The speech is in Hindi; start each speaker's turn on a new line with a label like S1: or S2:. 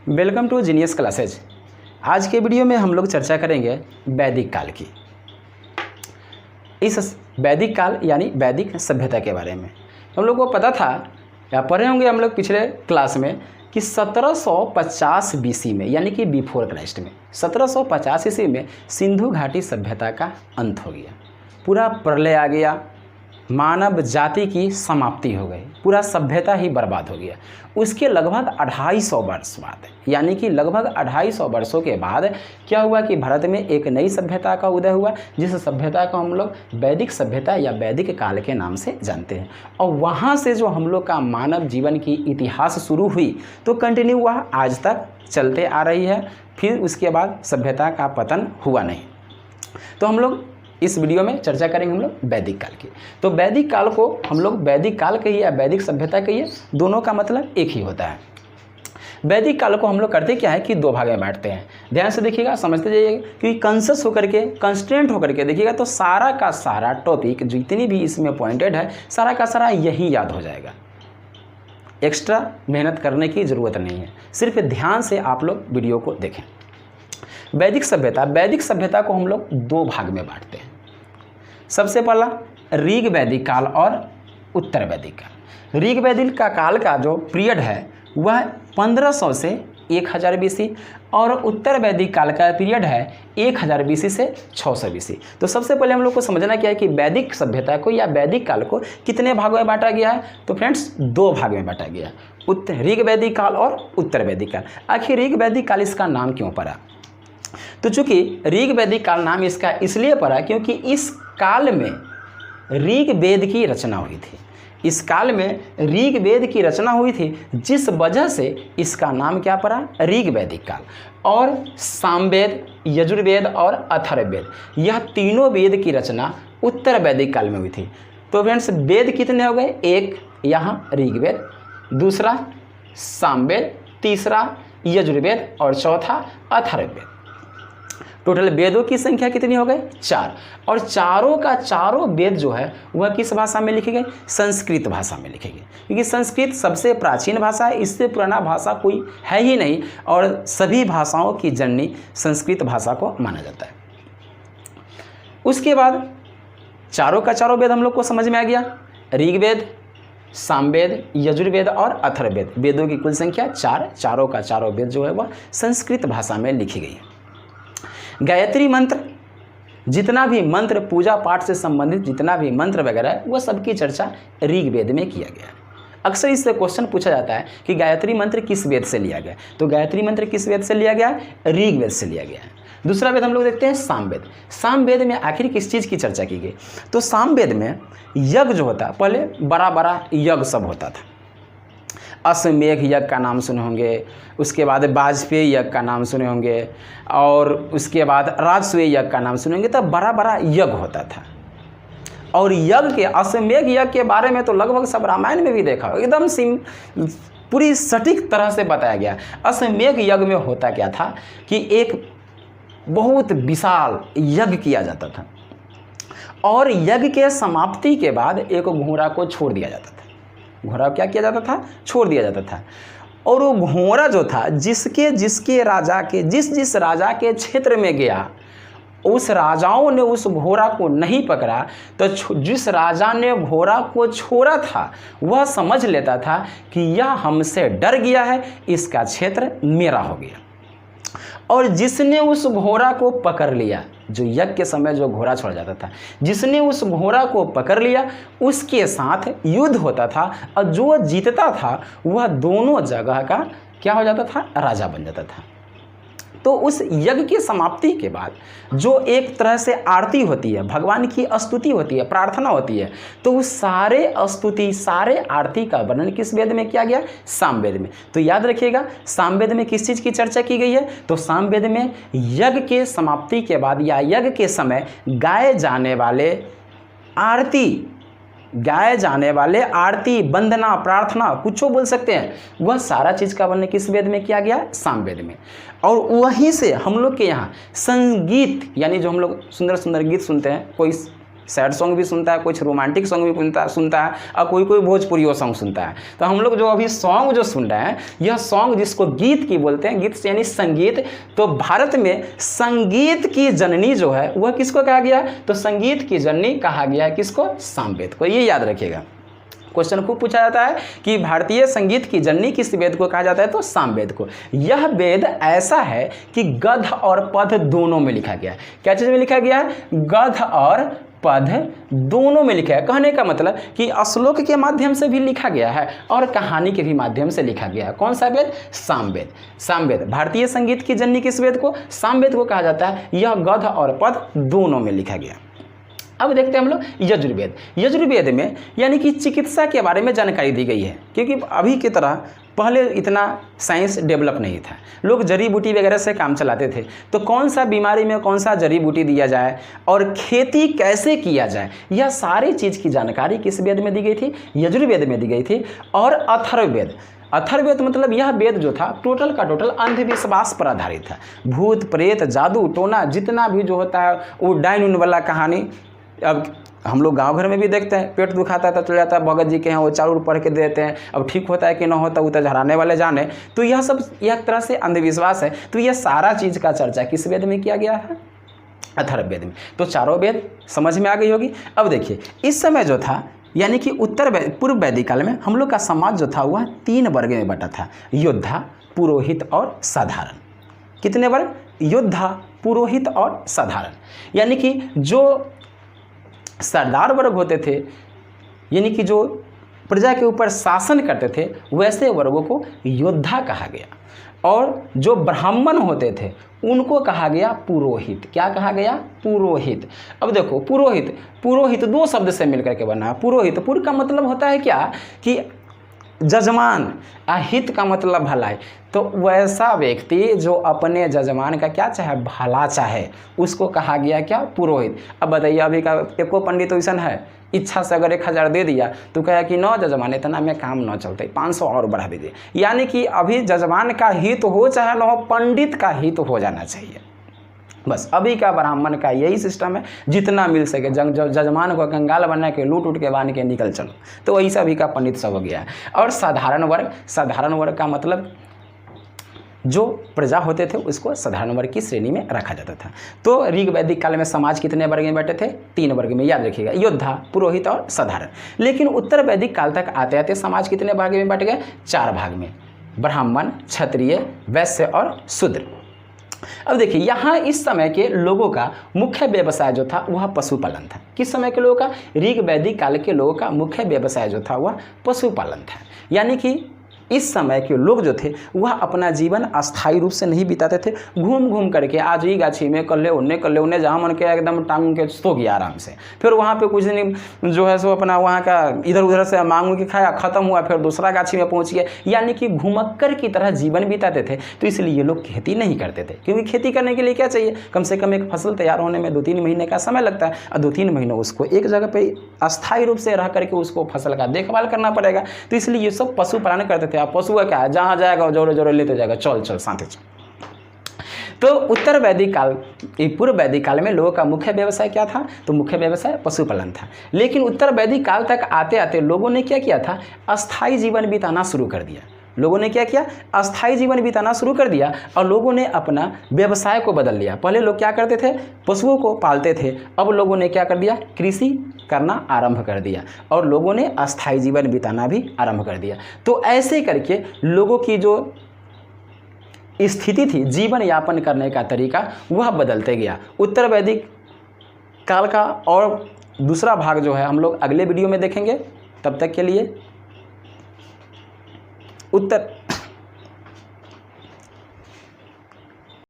S1: Welcome to genius classes. आज के वीडियो में हम लोग चर्चा करेंगे वैदिक काल की। इस वैदिक काल यानी वैदिक सभ्यता के बारे में हम लोग को पता था या पढ़े होंगे हम लोग पिछले क्लास में कि 1750 बीसी में यानी कि बिफोर क्राइस्ट में 1750 ईस्वी में सिंधु घाटी सभ्यता का अंत हो गया। पूरा प्रलय आ गया, मानव जाति की समाप्ति हो गई, पूरा सभ्यता ही बर्बाद हो गया। उसके लगभग 250 वर्ष बाद यानी कि लगभग 250 वर्षों के बाद क्या हुआ कि भारत में एक नई सभ्यता का उदय हुआ, जिस सभ्यता को हम लोग वैदिक सभ्यता या वैदिक काल के नाम से जानते हैं। और वहाँ से जो हम लोग का मानव जीवन की इतिहास शुरू हुई तो कंटिन्यू हुआ, आज तक चलते आ रही है। फिर उसके बाद सभ्यता का पतन हुआ नहीं। तो हम लोग इस वीडियो में चर्चा करेंगे हम लोग वैदिक काल की। तो वैदिक काल को हम लोग वैदिक काल कहिए या वैदिक सभ्यता कहिए, दोनों का मतलब एक ही होता है। वैदिक काल को हम लोग करते क्या है कि दो भाग में बांटते हैं। ध्यान से देखिएगा, समझते जाइएगा, क्योंकि कंसस होकर के कंस्टेंट होकर के देखिएगा तो सारा का सारा टॉपिक जितनी भी इसमें पॉइंटेड है सारा का सारा यही याद हो जाएगा। एक्स्ट्रा मेहनत करने की ज़रूरत नहीं है, सिर्फ ध्यान से आप लोग वीडियो को देखें। वैदिक सभ्यता को हम लोग दो भाग में बांटते हैं। सबसे पहला ऋग वैदिक काल और उत्तर वैदिक काल। ऋग वैदिक का काल का जो पीरियड है वह 1500 से 1000 बीसी और उत्तर वैदिक काल का पीरियड है 1000 बीसी से 600 बीसी। तो सबसे पहले हम लोग को समझना क्या है कि वैदिक सभ्यता को या वैदिक काल को कितने भागों में बांटा गया है। तो फ्रेंड्स, दो भाग में बांटा गया है, ऋग वैदिक काल और उत्तर वैदिक काल। आखिर ऋग वैदिक काल इसका नाम क्यों पड़ा? तो चूंकि ऋग वैदिक काल नाम इसका इसलिए पड़ा क्योंकि इस काल में ऋग वेद की रचना हुई थी। इस काल में ऋग वेद की रचना हुई थी, जिस वजह से इसका नाम क्या पड़ा, ऋग वैदिक काल। और सामवेद, यजुर्वेद और अथर्ववेद, यह तीनों वेद की रचना उत्तर वैदिक काल में हुई थी। तो फ्रेंड्स, वेद कितने हो गए? एक यहाँ ऋग्वेद, दूसरा सामवेद, तीसरा यजुर्वेद और चौथा अथर्ववेद। टोटल वेदों की संख्या कितनी हो गई? 4। और चारों का चारों वेद जो है वह किस भाषा में लिखे गए? संस्कृत भाषा में लिखे गए, क्योंकि संस्कृत सबसे प्राचीन भाषा है, इससे पुराना भाषा कोई है ही नहीं और सभी भाषाओं की जननी संस्कृत भाषा को माना जाता है। उसके बाद चारों का चारों वेद हम लोग को समझ में आ गया, ऋग्वेद, सामवेद, यजुर्वेद और अथर्ववेद। वेदों की कुल संख्या 4, चारों का चारों वेद जो है वह संस्कृत भाषा में लिखी गई है। गायत्री मंत्र, जितना भी मंत्र पूजा पाठ से संबंधित जितना भी मंत्र वगैरह है वह सबकी चर्चा ऋग्वेद में किया गया है। अक्सर इससे क्वेश्चन पूछा जाता है कि गायत्री मंत्र किस वेद से लिया गया? तो गायत्री मंत्र किस वेद से लिया गया है? ऋग्वेद से लिया गया है। दूसरा वेद हम लोग देखते हैं सामवेद। सामवेद में आखिर किस चीज़ की चर्चा की गई? तो सामवेद में यज्ञ जो होता, पहले बड़ा बड़ा यज्ञ सब होता था। अश्वमेघ यज्ञ का नाम सुने होंगे, उसके बाद वाजपेयी यज्ञ का नाम सुने होंगे और उसके बाद राजसूय यज्ञ का नाम सुनेंगे। तब बड़ा बड़ा यज्ञ होता था। और यज्ञ के, अश्वमेघ यज्ञ के बारे में तो लगभग सब रामायण में भी देखा, एकदम पूरी सटीक तरह से बताया गया। अश्वमेघ यज्ञ में होता क्या था कि एक बहुत विशाल यज्ञ किया जाता था और यज्ञ के समाप्ति के बाद एक घोड़ा को छोड़ दिया जाता था। घोड़ा क्या किया जाता था? छोड़ दिया जाता था। और वो घोड़ा जो था जिसके राजा के जिस राजा के क्षेत्र में गया, उस राजाओं ने उस घोड़ा को नहीं पकड़ा तो जिस राजा ने घोड़ा को छोड़ा था वह समझ लेता था कि यह हमसे डर गया है, इसका क्षेत्र मेरा हो गया। और जिसने उस घोड़ा को पकड़ लिया, जो यज्ञ के समय जो घोड़ा छोड़ा जाता था, जिसने उस घोड़ा को पकड़ लिया उसके साथ युद्ध होता था और जो जीतता था वह दोनों जगह का क्या हो जाता था? राजा बन जाता था। तो उस यज्ञ की समाप्ति के बाद जो एक तरह से आरती होती है, भगवान की स्तुति होती है, प्रार्थना होती है, तो उस सारे स्तुति सारे आरती का वर्णन किस वेद में किया गया? सामवेद में। तो याद रखिएगा, सामवेद में किस चीज़ की चर्चा की गई है? तो सामवेद में यज्ञ के समाप्ति के बाद या यज्ञ के समय गाए जाने वाले आरती, वंदना, प्रार्थना, कुछ बोल सकते हैं, वह सारा चीज़ का वर्णन किस वेद में किया गया? सामवेद में। और वहीं से हम लोग के यहाँ संगीत, यानी जो हम लोग सुंदर सुंदर गीत सुनते हैं, कोई सैड सॉन्ग भी सुनता है, कुछ रोमांटिक सॉन्ग भी सुनता है और कोई कोई भोजपुरी सॉन्ग सुनता है। तो हम लोग जो अभी सॉन्ग जो सुन रहे हैं, यह सॉन्ग जिसको गीत की बोलते हैं, गीत यानी संगीत। तो भारत में संगीत की जननी जो है वह किसको कहा गया? तो संगीत की जननी कहा गया है किसको? सामवेद को। ये याद रखिएगा, क्वेश्चन खूब पूछा जाता है कि भारतीय संगीत की जननी किस वेद को कहा जाता है? तो सामवेद को। यह वेद ऐसा है कि गद्य और पद्य दोनों में लिखा गया है। क्या चीज़ में लिखा गया है? गद्य और पद्य दोनों में लिखा है। कहने का मतलब कि श्लोक के माध्यम से भी लिखा गया है और कहानी के भी माध्यम से लिखा गया है। कौन सा वेद? सामवेद। सामवेद भारतीय संगीत की जननी किस वेद को? सामवेद को कहा जाता है। यह गद्य और पद्य दोनों में लिखा गया। अब देखते हैं हम लोग यजुर्वेद। यजुर्वेद में यानी कि चिकित्सा के बारे में जानकारी दी गई है, क्योंकि अभी की तरह पहले इतना साइंस डेवलप नहीं था, लोग जड़ी बूटी वगैरह से काम चलाते थे। तो कौन सा बीमारी में कौन सा जड़ी बूटी दिया जाए और खेती कैसे किया जाए, यह सारी चीज़ की जानकारी किस वेद में दी गई थी? यजुर्वेद में दी गई थी। और अथर्ववेद, अथर्ववेद मतलब यह वेद जो था टोटल का टोटल अंधविश्वास पर आधारित था। भूत प्रेत जादू टोना जितना भी जो होता है वो डाइन उन वाला कहानी। अब हम लोग गांव घर में भी देखते हैं, पेट दुखाता है तो चले जाता है भगत जी के हैं, वो चारों पढ़ के देते हैं। अब ठीक होता है कि ना होता, वो तो झराने वाले जाने। तो यह सब एक तरह से अंधविश्वास है। तो यह सारा चीज़ का चर्चा किस वेद में किया गया है? अथर्ववेद में। तो चारों वेद समझ में आ गई होगी। अब देखिए, इस समय जो था यानी कि पूर्व वैदिक काल में हम लोग का समाज जो था वह 3 वर्ग में बटा था: योद्धा, पुरोहित और साधारण। कितने वर्ग? योद्धा, पुरोहित और साधारण। यानी कि जो सरदार वर्ग होते थे, यानी कि जो प्रजा के ऊपर शासन करते थे, वैसे वर्गों को योद्धा कहा गया। और जो ब्राह्मण होते थे उनको कहा गया पुरोहित। क्या कहा गया? पुरोहित। अब देखो, पुरोहित, पुरोहित 2 शब्द से मिलकर के बना है। पुरोहित, पुर का मतलब होता है क्या कि जजमान, अहित का मतलब भलाई। तो वैसा व्यक्ति जो अपने जजमान का क्या चाहे? भला चाहे, उसको कहा गया क्या? पुरोहित। अब बताइए, अभी का एको पंडित तो ऐसा है, इच्छा से अगर 1000 दे दिया तो कहा कि न जजमान इतना में काम न चलते, 500 और बढ़ा भी दे। यानी कि अभी जजमान का हित हो चाहे न हो, पंडित का हित हो जाना चाहिए। बस अभी का ब्राह्मण का यही सिस्टम है, जितना मिल सके जजमान को कंगाल बना के लूट उठ के बांध के निकल चलो। तो वही सभी का पंडित सब हो गया है। और साधारण वर्ग, साधारण वर्ग का मतलब जो प्रजा होते थे उसको साधारण वर्ग की श्रेणी में रखा जाता था। तो ऋग वैदिक काल में समाज कितने वर्ग में बैठे थे? 3 वर्ग में, याद रखिएगा, योद्धा, पुरोहित और साधारण। लेकिन उत्तर वैदिक काल तक आते आते समाज कितने भाग में बैठ गए? 4 भाग में: ब्राह्मण, क्षत्रिय, वैश्य और शूद्र। अब देखिए, यहाँ इस समय के लोगों का मुख्य व्यवसाय जो था वह पशुपालन था। किस समय के लोगों का? ऋग वैदिक काल के लोगों का मुख्य व्यवसाय जो था वह पशुपालन था। यानी कि इस समय के लोग जो थे वह अपना जीवन अस्थायी रूप से नहीं बिताते थे। घूम घूम करके आज ही गाछी में, कल उन्हें जहाँ मन के एकदम टांग के सो गया आराम से। फिर वहाँ पे कुछ दिन जो है सो अपना वहाँ का इधर उधर से मांग के खाया, खत्म हुआ, फिर दूसरा गाछी में पहुँच गया। यानी कि घुमक्कर की तरह जीवन बिताते थे। तो इसलिए ये लोग खेती नहीं करते थे, क्योंकि खेती करने के लिए क्या चाहिए? कम से कम एक फसल तैयार होने में 2-3 महीने का समय लगता है, और 2-3 महीने उसको एक जगह पर अस्थायी रूप से रह करके उसको फसल का देखभाल करना पड़ेगा। तो इसलिए ये सब पशुपालन करते थे। आप पशु क्या है, जहाँ जाएगा जोरे जोरे लेते जाएगा, चल साथे चल। तो उत्तर वैदिक काल, पूर्व वैदिक काल में लोगों का मुख्य व्यवसाय क्या था? तो मुख्य व्यवसाय पशुपालन था। लेकिन उत्तर वैदिक काल तक आते आते लोगों ने क्या किया था? अस्थायी जीवन बिताना शुरू कर दिया। लोगों ने क्या किया? अस्थायी जीवन बिताना शुरू कर दिया और लोगों ने अपना व्यवसाय को बदल लिया। पहले लोग क्या करते थे? पशुओं को पालते थे। अब लोगों ने क्या कर दिया? कृषि करना आरंभ कर दिया और लोगों ने अस्थायी जीवन बिताना भी आरंभ कर दिया। तो ऐसे करके लोगों की जो स्थिति थी, जीवन यापन करने का तरीका, वह बदलते गया। उत्तर वैदिक काल का और दूसरा भाग जो है हम लोग अगले वीडियो में देखेंगे। तब तक के लिए उत्तर